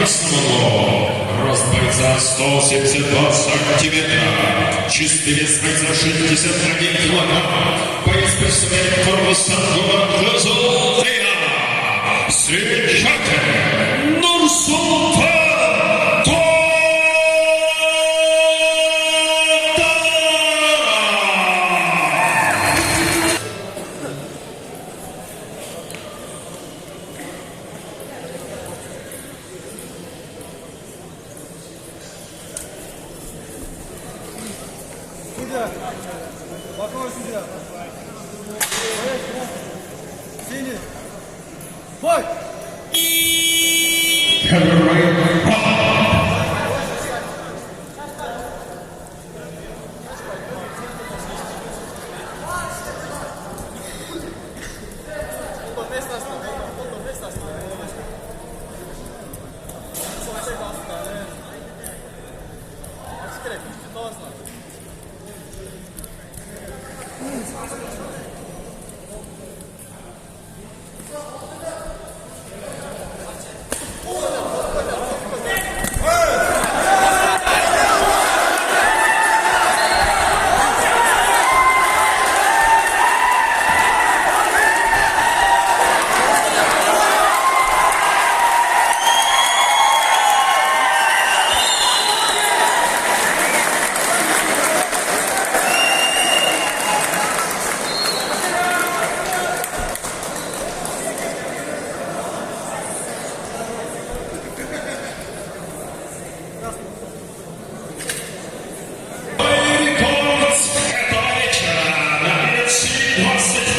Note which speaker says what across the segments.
Speaker 1: красном углу рост бойца 172 сантиметра, чистый вес бойца 61 килограмм. Боец представляет корпус город Золотая. Встречайте Нурсултан!
Speaker 2: Судья, боковой судья. Синий. Бой!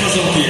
Speaker 1: Позвонки.